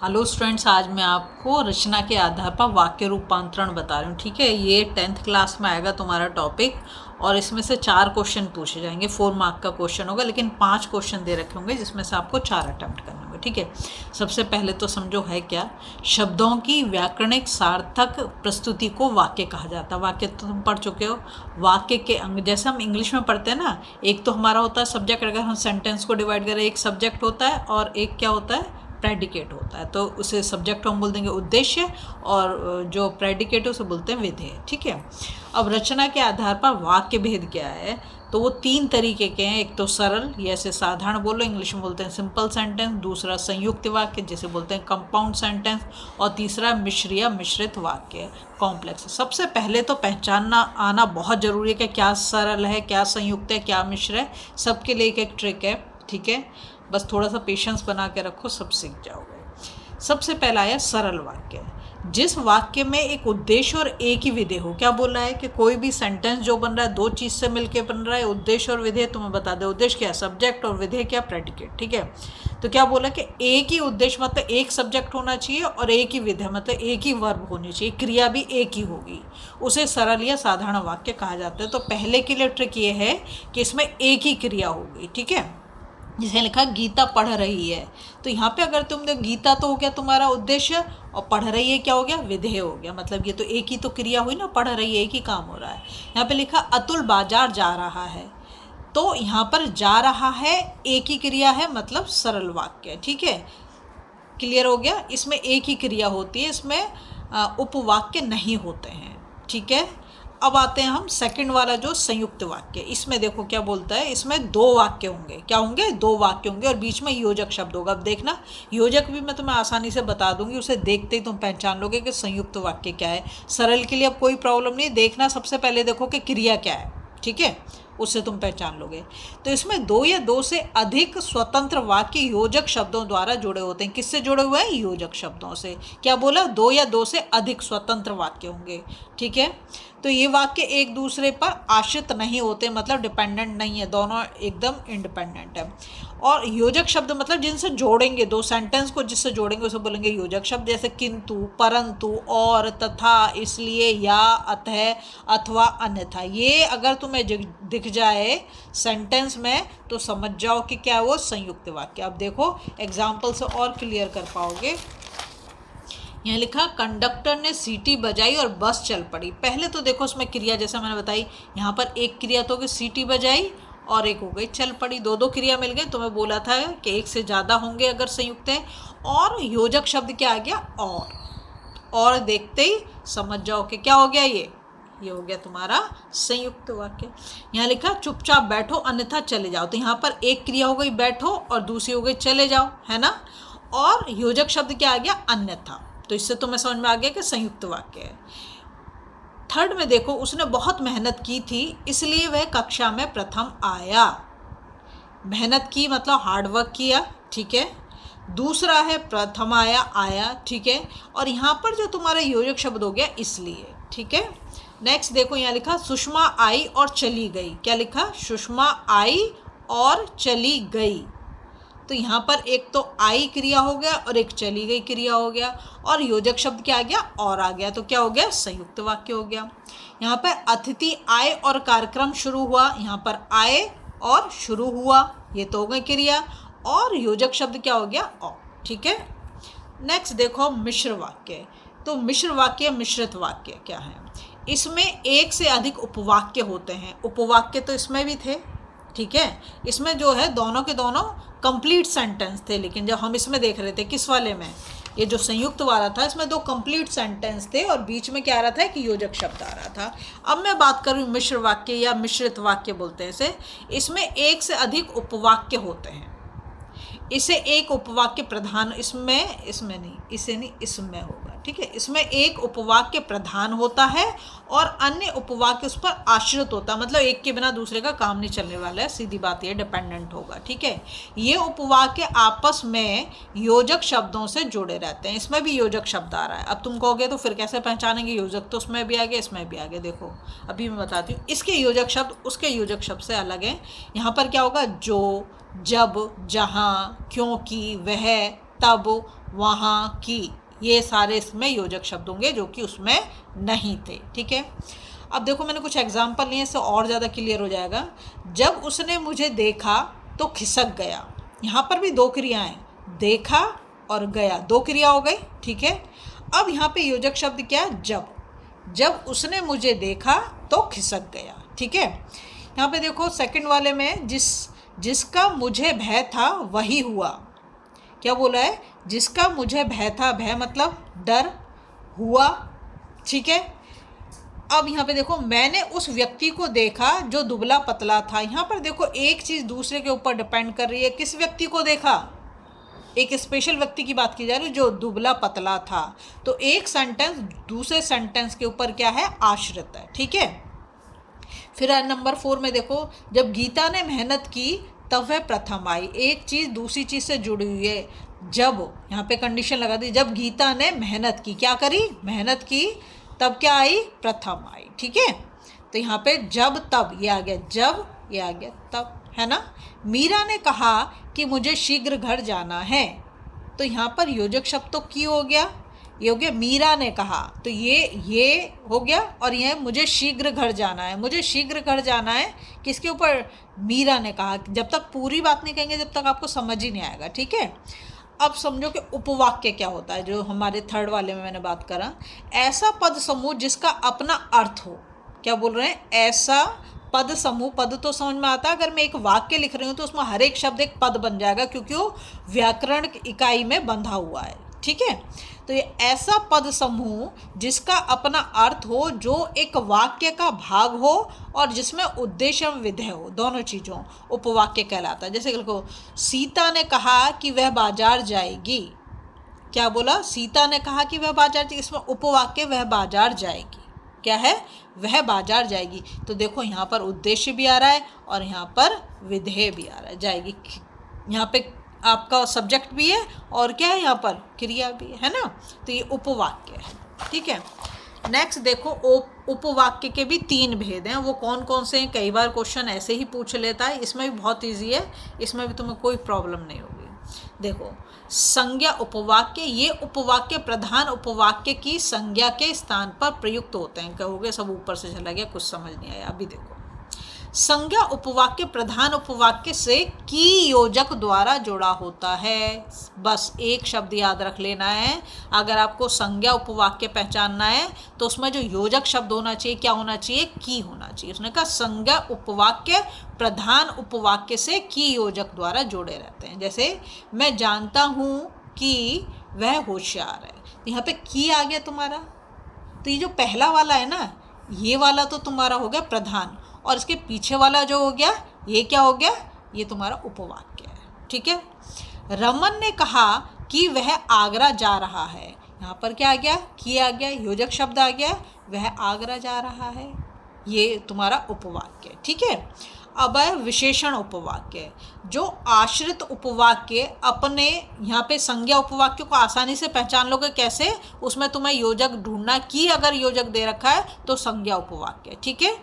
Hello students, आज मैं आपको रचना के आधार पर वाक्य रूपांतरण बता रही हूँ। ठीक है, ये 10th क्लास में आएगा तुम्हारा टॉपिक और इसमें से 4 क्वेश्चन पूछे जाएंगे। 4 मार्क का क्वेश्चन होगा, लेकिन 5 क्वेश्चन दे रखे होंगे जिसमें से आपको 4 अटेम्प्ट करने होंगे। ठीक है, सबसे पहले तो समझो है क्या। शब्दों की व्याकरणिक सार्थक प्रस्तुति को वाक्य कहा जाता है। वाक्य तो तुम पढ़ चुके हो। वाक्य के अंग जैसे हम इंग्लिश में पढ़ते हैं ना, एक तो हमारा होता है सब्जेक्ट। अगर हम सेंटेंस को डिवाइड करें, एक सब्जेक्ट होता है और एक क्या होता है, प्रेडिकेट होता है। तो उसे सब्जेक्ट को हम बोल देंगे उद्देश्य, और जो प्रेडिकेट है उसे बोलते हैं विधेय। ठीक है, अब रचना के आधार पर वाक्य भेद क्या है, तो वो 3 तरीके के हैं। एक तो सरल, ये ऐसे साधारण बोलो, इंग्लिश में बोलते हैं सिंपल सेंटेंस। दूसरा संयुक्त वाक्य, जिसे बोलते हैं कंपाउंड सेंटेंस। और तीसरा मिश्र या मिश्रित वाक्य, कॉम्प्लेक्स। सबसे पहले तो पहचानना आना बहुत ज़रूरी है कि क्या सरल है, क्या संयुक्त है, क्या मिश्र है। सबके लिए एक एक ट्रिक है। ठीक है, बस थोड़ा सा पेशेंस बना के रखो, सब सीख जाओगे। सबसे पहला है सरल वाक्य। जिस वाक्य में एक उद्देश्य और एक ही विधेय हो। क्या बोल रहा है कि कोई भी सेंटेंस जो बन रहा है 2 चीज़ से मिलके बन रहा है, उद्देश्य और विधेय। तुम्हें बता दो उद्देश्य क्या है, सब्जेक्ट, और विधेय क्या, प्रेडिकेट। ठीक है, तो क्या बोला कि एक ही उद्देश्य मतलब एक सब्जेक्ट होना चाहिए और एक ही विधेय मतलब एक ही वर्ब होनी चाहिए, क्रिया भी एक ही होगी। उसे सरल या साधारण वाक्य कहा जाता है। तो पहले के लिए ट्रिक ये है कि इसमें एक ही क्रिया होगी। ठीक है, जिसे लिखा गीता पढ़ रही है, तो यहाँ पे अगर तुमने गीता तो हो गया तुम्हारा उद्देश्य, और पढ़ रही है क्या हो गया, विधेय हो गया। मतलब ये तो एक ही तो क्रिया हुई ना, पढ़ रही है एक ही काम हो रहा है। यहाँ पे लिखा अतुल बाजार जा रहा है, तो यहाँ पर जा रहा है एक ही क्रिया है, मतलब सरल वाक्य। ठीक है, क्लियर हो गया। इसमें एक ही क्रिया होती है, इसमें उपवाक्य नहीं होते हैं। ठीक है, अब आते हैं हम सेकंड वाला जो संयुक्त वाक्य। इसमें देखो क्या बोलता है, इसमें 2 वाक्य होंगे। क्या होंगे, 2 वाक्य होंगे और बीच में योजक शब्द होगा। अब देखना, योजक भी मैं तुम्हें आसानी से बता दूंगी, उसे देखते ही तुम पहचान लोगे कि संयुक्त वाक्य क्या है। सरल के लिए अब कोई प्रॉब्लम नहीं, देखना सबसे पहले देखो कि क्रिया क्या है। ठीक है, उससे तुम पहचान लोगे। तो इसमें 2 या 2 से अधिक स्वतंत्र वाक्य योजक शब्दों द्वारा जुड़े होते हैं। किससे जुड़े हुए हैं, योजक शब्दों से। क्या बोला, 2 या 2 से अधिक स्वतंत्र वाक्य होंगे। ठीक है, तो ये वाक्य एक दूसरे पर आश्रित नहीं होते, मतलब डिपेंडेंट नहीं है, दोनों एकदम इंडिपेंडेंट है। और योजक शब्द मतलब जिनसे जोड़ेंगे, 2 सेंटेंस को जिससे जोड़ेंगे उसे बोलेंगे योजक शब्द। जैसे किंतु, परंतु, और, तथा, इसलिए, या, अतः, अथवा, अन्यथा। ये अगर तुम्हें दिख जाए सेंटेंस में तो समझ जाओ कि क्या है वो संयुक्त वाक्य। अब देखो एग्जाम्पल से और क्लियर कर पाओगे। यहाँ लिखा कंडक्टर ने सीटी बजाई और बस चल पड़ी। पहले तो देखो उसमें क्रिया जैसे मैंने बताई, यहाँ पर एक क्रिया तो कि सीटी बजाई और एक हो गई चल पड़ी। 2 क्रिया मिल गई। तो मैं बोला था कि एक से ज़्यादा होंगे अगर संयुक्त है। और योजक शब्द क्या आ गया, और देखते ही समझ जाओ कि क्या हो गया, ये हो गया तुम्हारा संयुक्त वाक्य। यहाँ लिखा चुपचाप बैठो अन्यथा चले जाओ। तो यहाँ पर एक क्रिया हो गई बैठो और दूसरी हो गई चले जाओ, है ना। और योजक शब्द क्या आ गया, अन्यथा। तो इससे तुम्हें समझ में आ गया कि संयुक्त वाक्य है। थर्ड में देखो, उसने बहुत मेहनत की थी इसलिए वह कक्षा में प्रथम आया। मेहनत की मतलब हार्डवर्क किया। ठीक है, दूसरा है प्रथम आया। ठीक है, और यहाँ पर जो तुम्हारा योजक शब्द हो गया इसलिए। ठीक है, नेक्स्ट देखो, यहाँ लिखा सुषमा आई और चली गई। क्या लिखा, सुषमा आई और चली गई। तो यहाँ पर एक तो आई क्रिया हो गया और एक चली गई क्रिया हो गया, और योजक शब्द क्या आ गया, और आ गया। तो क्या हो गया, संयुक्त वाक्य हो गया। यहाँ पर अतिथि आए और कार्यक्रम शुरू हुआ। यहाँ पर आए और शुरू हुआ, ये तो हो गई क्रिया, और योजक शब्द क्या हो गया, और। ठीक है, नेक्स्ट देखो मिश्र वाक्य। तो मिश्र वाक्य, मिश्रित वाक्य क्या है, इसमें एक से अधिक उपवाक्य होते हैं। उपवाक्य तो इसमें भी थे। ठीक है, इसमें जो है दोनों के दोनों कंप्लीट सेंटेंस थे, लेकिन जब हम इसमें देख रहे थे किस वाले में, ये जो संयुक्त वाला था, इसमें 2 कंप्लीट सेंटेंस थे और बीच में क्या आ रहा था, कि योजक शब्द आ रहा था। अब मैं बात करूँ मिश्र वाक्य या मिश्रित वाक्य बोलते हैं इसे। इसमें एक से अधिक उपवाक्य होते हैं। इसे एक उपवाक्य प्रधान, इसमें होगा। ठीक है, इसमें एक उपवाक्य प्रधान होता है और अन्य उपवाक्य उस पर आश्रित होता है। मतलब एक के बिना दूसरे का काम नहीं चलने वाला है, सीधी बात ये, डिपेंडेंट होगा। ठीक है, ये उपवाक्य आपस में योजक शब्दों से जुड़े रहते हैं। इसमें भी योजक शब्द आ रहा है। अब तुम कहोगे तो फिर कैसे पहचानेंगे, योजक तो उसमें भी आ गया, इसमें भी आ गया। देखो अभी मैं बताती हूँ, इसके योजक शब्द उसके योजक शब्द से अलग हैं। यहाँ पर क्या होगा, जो, जब, जहाँ, क्योंकि, वह, तब, वहाँ, की, ये सारे इसमें योजक शब्द होंगे जो कि उसमें नहीं थे। ठीक है, अब देखो मैंने कुछ एग्जाम्पल लिए, इससे और ज़्यादा क्लियर हो जाएगा। जब उसने मुझे देखा तो खिसक गया, यहाँ पर भी दो क्रियाएं, देखा और गया, दो क्रिया हो गई। ठीक है, अब यहाँ पे योजक शब्द क्या है? जब। जब उसने मुझे देखा तो खिसक गया। ठीक है, यहाँ पे देखो सेकंड वाले में जिसका मुझे भय था वही हुआ। क्या बोला है? जिसका मुझे भय था, भय मतलब डर, हुआ। ठीक है, अब यहाँ पे देखो मैंने उस व्यक्ति को देखा जो दुबला पतला था। यहाँ पर देखो एक चीज़ दूसरे के ऊपर डिपेंड कर रही है। किस व्यक्ति को देखा? एक स्पेशल व्यक्ति की बात की जा रही है जो दुबला पतला था। तो एक सेंटेंस दूसरे सेंटेंस के ऊपर क्या है? आश्रित है। ठीक है, फिर नंबर 4 में देखो, जब गीता ने मेहनत की तब वह प्रथम आई। एक चीज़ दूसरी चीज़ से जुड़ी हुई है। जब, यहाँ पे कंडीशन लगा दी, जब गीता ने मेहनत की, क्या करी? मेहनत की, तब क्या आई? प्रथम आई। ठीक है, तो यहाँ पे जब तब ये आ गया, जब ये आ गया तब, है ना। मीरा ने कहा कि मुझे शीघ्र घर जाना है, तो यहाँ पर योजक शब्द तो की हो गया, ये हो गया मीरा ने कहा, तो ये हो गया। और ये मुझे शीघ्र घर जाना है, मुझे शीघ्र घर जाना है किसके ऊपर? मीरा ने कहा। जब तक पूरी बात नहीं कहेंगे जब तक आपको समझ ही नहीं आएगा। ठीक है, अब समझो कि उपवाक्य क्या होता है, जो हमारे थर्ड वाले में मैंने बात करा। ऐसा पद समूह जिसका अपना अर्थ हो। क्या बोल रहे हैं? ऐसा पद समूह, पद तो समझ में आता है। अगर मैं एक वाक्य लिख रही हूँ तो उसमें हर एक शब्द एक पद बन जाएगा, क्योंकि वो व्याकरण इकाई में बंधा हुआ है। ठीक है, तो ये ऐसा पद समूह जिसका अपना अर्थ हो, जो एक वाक्य का भाग हो और जिसमें उद्देश्य एवं विधेय हो, दोनों चीज़ों, उपवाक्य कहलाता है। जैसे देखो, सीता ने कहा कि वह बाजार जाएगी। क्या बोला? सीता ने कहा कि वह बाजार जाएगी, इसमें उपवाक्य वह बाजार जाएगी। क्या है? वह बाजार जाएगी। तो देखो यहाँ पर उद्देश्य भी आ रहा है और यहाँ पर विधेय भी आ रहा है, जाएगी। यहाँ पे आपका सब्जेक्ट भी है और क्या है? यहाँ पर क्रिया भी है ना। तो ये उपवाक्य है। ठीक है, नेक्स्ट देखो, उपवाक्य के भी 3 भेद हैं। वो कौन कौन से हैं? कई बार क्वेश्चन ऐसे ही पूछ लेता है, इसमें भी बहुत ईजी है, इसमें भी तुम्हें कोई प्रॉब्लम नहीं होगी। देखो, संज्ञा उपवाक्य, ये उपवाक्य प्रधान उपवाक्य की संज्ञा के स्थान पर प्रयुक्त होते हैं। कहोगे सब ऊपर से चला गया, कुछ समझ नहीं आया। अभी देखो, संज्ञा उपवाक्य प्रधान उपवाक्य से की योजक द्वारा जुड़ा होता है। बस एक शब्द याद रख लेना है। अगर आपको संज्ञा उपवाक्य पहचानना है तो उसमें जो योजक शब्द होना चाहिए, क्या होना चाहिए? की होना चाहिए। उसने कहा संज्ञा उपवाक्य प्रधान उपवाक्य से की योजक द्वारा जुड़े रहते हैं। जैसे मैं जानता हूँ कि वह होशियार है, तो यहाँ पे की आ गया तुम्हारा। तो ये जो पहला वाला है ना, ये वाला तो तुम्हारा हो गया प्रधान, और इसके पीछे वाला जो हो गया, ये क्या हो गया? ये तुम्हारा उपवाक्य है। ठीक है, रमन ने कहा कि वह आगरा जा रहा है। यहाँ पर क्या आ गया? कि आ गया, योजक शब्द आ गया, वह आगरा जा रहा है, ये तुम्हारा उपवाक्य। ठीक है, अब है विशेषण उपवाक्य। जो आश्रित उपवाक्य अपने, यहाँ पे संज्ञा उपवाक्य को आसानी से पहचान लोगे कैसे? उसमें तुम्हें योजक ढूंढना, कि अगर योजक दे रखा है तो संज्ञा उपवाक्य। ठीक है,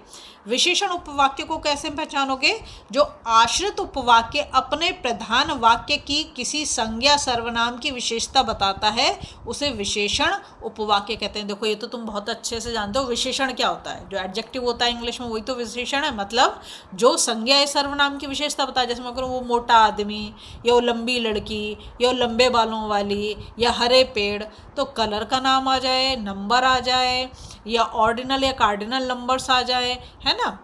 विशेषण उपवाक्य को कैसे पहचानोगे? जो आश्रित उपवाक्य अपने प्रधान वाक्य की किसी संज्ञा सर्वनाम की विशेषता बताता है, उसे विशेषण उपवाक्य कहते हैं। देखो ये तो तुम बहुत अच्छे से जानते हो, विशेषण क्या होता है? जो एडजेक्टिव होता है इंग्लिश में, वही तो विशेषण है। मतलब जो संज्ञा या सर्वनाम की विशेषता बताए। जैसे मैं करूँ वो मोटा आदमी, या वो लंबी लड़की, या वो लंबे बालों वाली, या हरे पेड़, तो कलर का नाम आ जाए, नंबर आ जाए, या ऑर्डिनल या कार्डिनल नंबर्स आ जाए, है ना,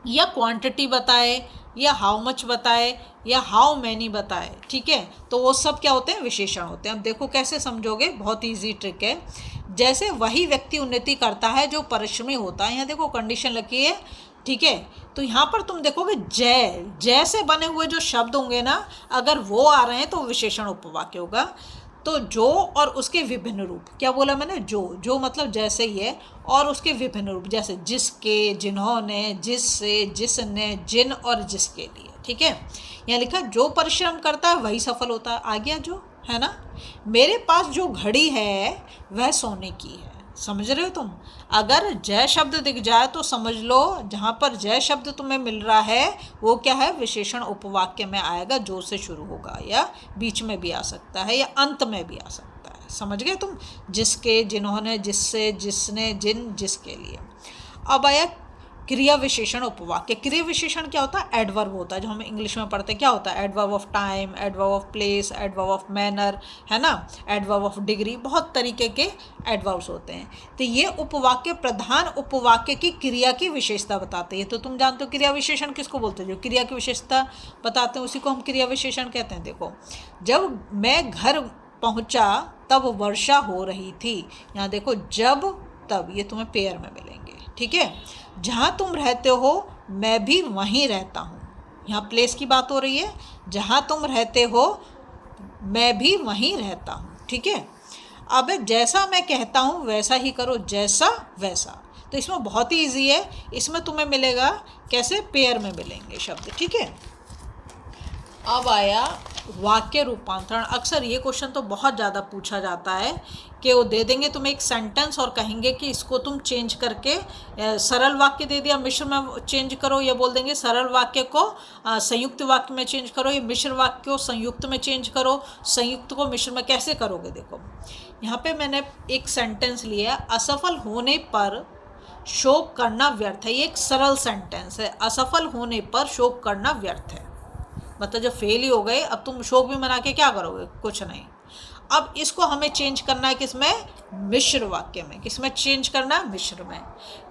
या क्वांटिटी बताए, या हाउ मच बताए, या हाउ मैनी बताए। ठीक है, तो वो सब क्या होते हैं? विशेषण होते हैं। अब देखो कैसे समझोगे, बहुत इजी ट्रिक है। जैसे वही व्यक्ति उन्नति करता है जो परिश्रमी होता है। यहाँ देखो कंडीशन लगी है। ठीक है, तो यहाँ पर तुम देखोगे जय से बने हुए जो शब्द होंगे ना, अगर वो आ रहे हैं तो विशेषण उपवाक्य होगा। तो जो और उसके विभिन्न रूप, क्या बोला मैंने? जो मतलब जैसे ही है, और उसके विभिन्न रूप, जैसे जिसके, जिन्होंने, जिससे, जिसने, जिन और जिसके लिए। ठीक है, यहाँ लिखा जो परिश्रम करता है वही सफल होता है। आ गया जो, है ना। मेरे पास जो घड़ी है वह सोने की है। समझ रहे हो तुम? अगर जय शब्द दिख जाए तो समझ लो जहाँ पर जय शब्द तुम्हें मिल रहा है वो क्या है, विशेषण उपवाक्य में आएगा, जो से शुरू होगा, या बीच में भी आ सकता है या अंत में भी आ सकता है। समझ गए तुम? जिसके, जिन्होंने, जिससे, जिसने, जिन, जिसके लिए। अब आया क्रिया विशेषण उपवाक्य। क्रिया विशेषण क्या होता है? एडवर्ब होता है, जो हम इंग्लिश में पढ़ते हैं। क्या होता है? Adverb of time, adverb of place, adverb of manner, है ना, एडवर्ब ऑफ डिग्री, बहुत तरीके के एडवर्ब्स होते हैं। तो ये उपवाक्य प्रधान उपवाक्य की क्रिया की विशेषता बताते हैं। तो तुम जानते हो क्रिया विशेषण किसको बोलते हैं? जो क्रिया की विशेषता बताते हैं उसी को हम क्रिया विशेषण कहते हैं। देखो, जब मैं घर पहुंचा तब वर्षा हो रही थी। यहाँ देखो, जब तब, ये तुम्हें पेयर में मिलेंगे, ठीक है। जहाँ तुम रहते हो मैं भी वहीं रहता हूँ, यहाँ प्लेस की बात हो रही है। जहाँ तुम रहते हो मैं भी वहीं रहता हूँ, ठीक है। अब जैसा मैं कहता हूँ वैसा ही करो, जैसा वैसा। तो इसमें बहुत ही ईजी है, इसमें तुम्हें मिलेगा कैसे? पेयर में मिलेंगे शब्द, ठीक है। अब आया वाक्य रूपांतरण। अक्सर ये क्वेश्चन तो बहुत ज़्यादा पूछा जाता है कि वो दे देंगे तुम्हें एक सेंटेंस और कहेंगे कि इसको तुम चेंज करके सरल वाक्य दे दिया, मिश्र में चेंज करो, या बोल देंगे सरल वाक्य को संयुक्त वाक्य में चेंज करो, या मिश्र वाक्य को संयुक्त में चेंज करो, संयुक्त को मिश्र में। कैसे करोगे? देखो, यहाँ पे मैंने एक सेंटेंस लिया, असफल होने पर शोक करना व्यर्थ है। ये एक सरल सेंटेंस है, असफल होने पर शोक करना व्यर्थ है। मतलब जब फेल ही हो गए, अब तुम शोक भी मना के क्या करोगे? कुछ नहीं। अब इसको हमें चेंज करना है किसमें? मिश्र वाक्य में। किसमें चेंज करना? मिश्र में।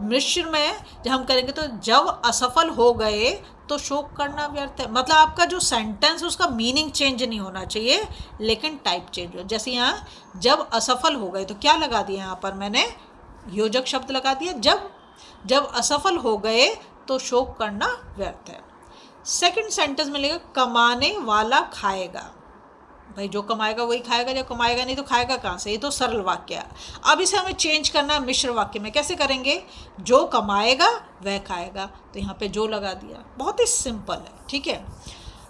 मिश्र में जब हम करेंगे तो जब असफल हो गए तो शोक करना व्यर्थ है। मतलब आपका जो सेंटेंस है उसका मीनिंग चेंज नहीं होना चाहिए, लेकिन टाइप चेंज हो। जैसे यहाँ जब असफल हो गए तो क्या लगा दिया? यहाँ पर मैंने योजक शब्द लगा दिया, जब असफल हो गए तो शोक करना व्यर्थ है। सेकंड सेंटेंस में लिखा, कमाने वाला खाएगा। भाई जो कमाएगा वही खाएगा, जब कमाएगा नहीं तो खाएगा कहाँ से? ये तो सरल वाक्य है। अब इसे हमें चेंज करना है मिश्र वाक्य में। कैसे करेंगे? जो कमाएगा वह खाएगा, तो यहाँ पे जो लगा दिया। बहुत ही सिंपल है, ठीक है।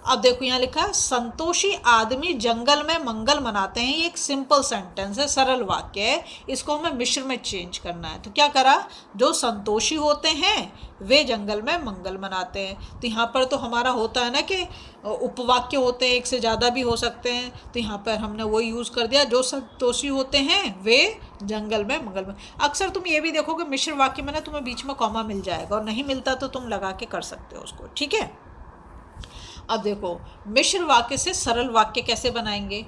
अब देखो यहाँ लिखा है, संतोषी आदमी जंगल में मंगल मनाते हैं। ये एक सिंपल सेंटेंस है, सरल वाक्य है, इसको हमें मिश्र में चेंज करना है। तो क्या करा? जो संतोषी होते हैं वे जंगल में मंगल मनाते हैं। तो यहाँ पर तो हमारा होता है ना कि उपवाक्य होते हैं, एक से ज़्यादा भी हो सकते हैं, तो यहाँ पर हमने वो यूज़ कर दिया, जो संतोषी होते हैं वे जंगल में मंगल में। अक्सर तुम ये भी देखोगे मिश्र वाक्य में ना तुम्हें बीच में कॉमा मिल जाएगा, और नहीं मिलता तो तुम लगा के कर सकते हो उसको, ठीक है। अब देखो, मिश्र वाक्य से सरल वाक्य कैसे बनाएंगे?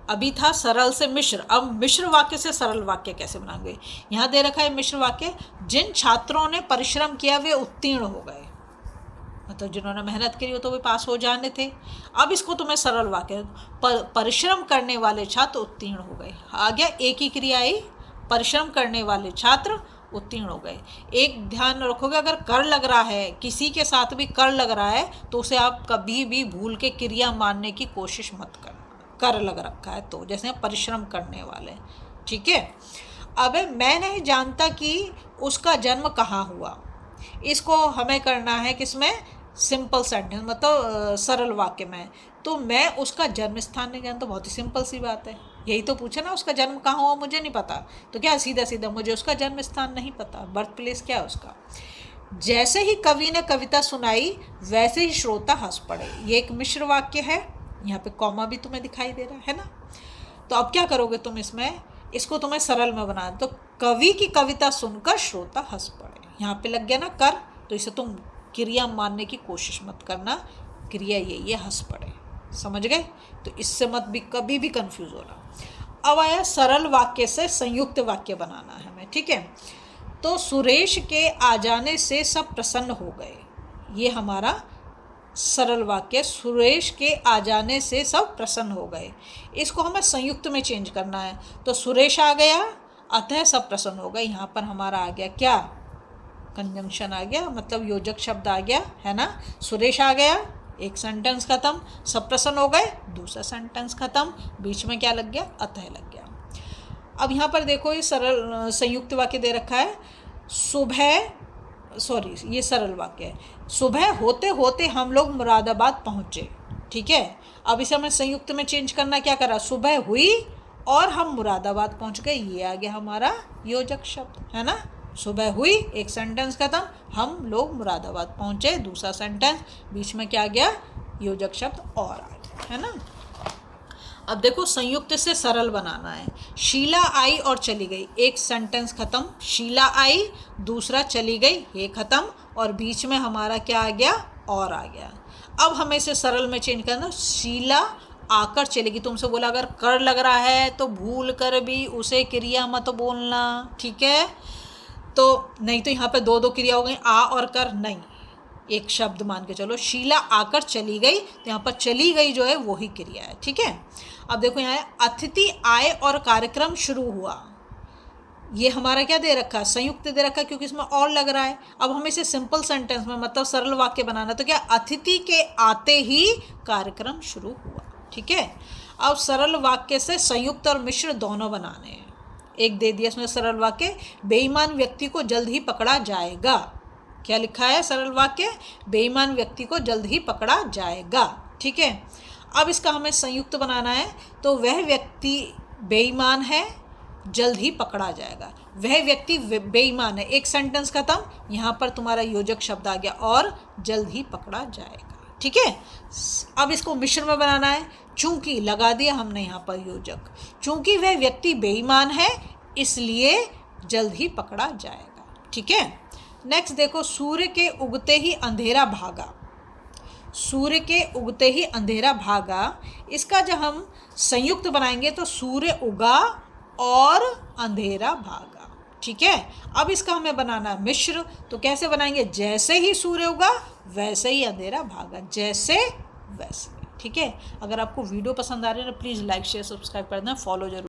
अभी था सरल से मिश्र, अब मिश्र वाक्य से सरल वाक्य कैसे बनाएंगे? यहाँ दे रखा है मिश्र वाक्य, जिन छात्रों ने परिश्रम किया वे उत्तीर्ण हो गए। मतलब जिन्होंने मेहनत करी वो तो वे पास हो जाने थे। अब इसको तुम्हें सरल वाक्य, परिश्रम करने वाले छात्र उत्तीर्ण हो गए। आ गया, एक ही क्रिया आई, परिश्रम करने वाले छात्र उत्तीर्ण हो गए। एक ध्यान रखोगे, अगर कर लग रहा है, किसी के साथ भी कर लग रहा है, तो उसे आप कभी भी भूल के क्रिया मानने की कोशिश मत करना। कर लग रखा है तो, जैसे परिश्रम करने वाले, ठीक है। अब मैं नहीं जानता कि उसका जन्म कहाँ हुआ। इसको हमें करना है किसमें? सिंपल सेंटेंस, मतलब सरल वाक्य में। तो मैं उसका जन्म स्थान नहीं जानता, बहुत ही सिंपल सी बात है। यही तो पूछा ना, उसका जन्म कहाँ हुआ मुझे नहीं पता, तो क्या सीधा सीधा मुझे उसका जन्म स्थान नहीं पता, बर्थ प्लेस क्या है उसका। जैसे ही कवि ने कविता सुनाई वैसे ही श्रोता हंस पड़े। ये एक मिश्र वाक्य है, यहाँ पे कॉमा भी तुम्हें दिखाई दे रहा है ना। तो अब क्या करोगे तुम इसमें? इसको तुम्हें सरल में बना, तो कवि की कविता सुनकर श्रोता हंस पड़े। यहाँ पे लग गया ना कर, तो इसे तुम क्रिया मानने की कोशिश मत करना, क्रिया ये हंस पड़े। समझ गए? तो इससे मत भी कभी भी कंफ्यूज होना। अब आया सरल वाक्य से संयुक्त वाक्य बनाना है हमें, ठीक है। तो सुरेश के आ जाने से सब प्रसन्न हो गए। ये हमारा सरल वाक्य, सुरेश के आ जाने से सब प्रसन्न हो गए। इसको हमें संयुक्त में चेंज करना है। तो सुरेश आ गया अतः सब प्रसन्न हो गए। यहाँ पर हमारा आ गया क्या? कंजंक्शन आ गया, मतलब योजक शब्द आ गया, है ना। सुरेश आ गया, एक सेंटेंस खत्म, सब प्रसन्न हो गए, दूसरा सेंटेंस खत्म, बीच में क्या लग गया? अतः लग गया। अब यहाँ पर देखो, ये सरल संयुक्त वाक्य दे रखा है, ये सरल वाक्य है। सुबह होते होते हम लोग मुरादाबाद पहुँचे, ठीक है। अब इसे हमें संयुक्त में चेंज करना, क्या करा? सुबह हुई और हम मुरादाबाद पहुंच गए, ये आ गया हमारा योजक शब्द, है ना। सुबह हुई, एक सेंटेंस खत्म, हम लोग मुरादाबाद पहुंचे, दूसरा सेंटेंस, बीच में क्या आ गया, योजक शब्द और आ गया, है ना। अब देखो संयुक्त से सरल बनाना है। शीला आई और चली गई, एक सेंटेंस खत्म, शीला आई, दूसरा चली गई, ये खत्म, और बीच में हमारा क्या आ गया, और आ गया। अब हमें इसे सरल में चेंज करना, शीला आकर चलेगी। तुमसे बोला अगर कर लग रहा है तो भूल कर भी उसे क्रिया मत बोलना, ठीक है। तो नहीं तो यहाँ पे दो दो क्रिया हो गई, आ और कर, नहीं, एक शब्द मान के चलो। शीला आकर चली गई, तो यहाँ पर चली गई जो है वो ही क्रिया है, ठीक है। अब देखो यहाँ अतिथि आए और कार्यक्रम शुरू हुआ, ये हमारा क्या दे रखा है, संयुक्त दे रखा है, क्योंकि इसमें और लग रहा है। अब हमें इसे सिंपल सेंटेंस में मतलब सरल वाक्य बनाना, तो क्या, अतिथि के आते ही कार्यक्रम शुरू हुआ, ठीक है। अब सरल वाक्य से संयुक्त और मिश्र दोनों बनाने हैं। एक दे दिया इसमें सरल वाक्य, बेईमान व्यक्ति को जल्द ही पकड़ा जाएगा। क्या लिखा है सरल वाक्य, बेईमान व्यक्ति को जल्द ही पकड़ा जाएगा, ठीक है। अब इसका हमें संयुक्त बनाना है, तो वह व्यक्ति बेईमान है, जल्द ही पकड़ा जाएगा। वह व्यक्ति बेईमान है, एक सेंटेंस खत्म, यहाँ पर तुम्हारा योजक शब्द आ गया, और जल्द ही पकड़ा जाएगा, ठीक है। अब इसको मिश्र में बनाना है, चूंकि लगा दिया हमने यहाँ पर योजक, चूंकि वह व्यक्ति बेईमान है इसलिए जल्द ही पकड़ा जाएगा, ठीक है। नेक्स्ट देखो, सूर्य के उगते ही अंधेरा भागा, सूर्य के उगते ही अंधेरा भागा, इसका जब हम संयुक्त बनाएंगे तो सूर्य उगा और अंधेरा भागा, ठीक है। अब इसका हमें बनाना है मिश्र, तो कैसे बनाएंगे, जैसे ही सूर्य उगा वैसे ही अंधेरा भागा, जैसे वैसे, ठीक है। अगर आपको वीडियो पसंद आ रही है तो प्लीज़ लाइक शेयर सब्सक्राइब कर दें, फॉलो जरूर।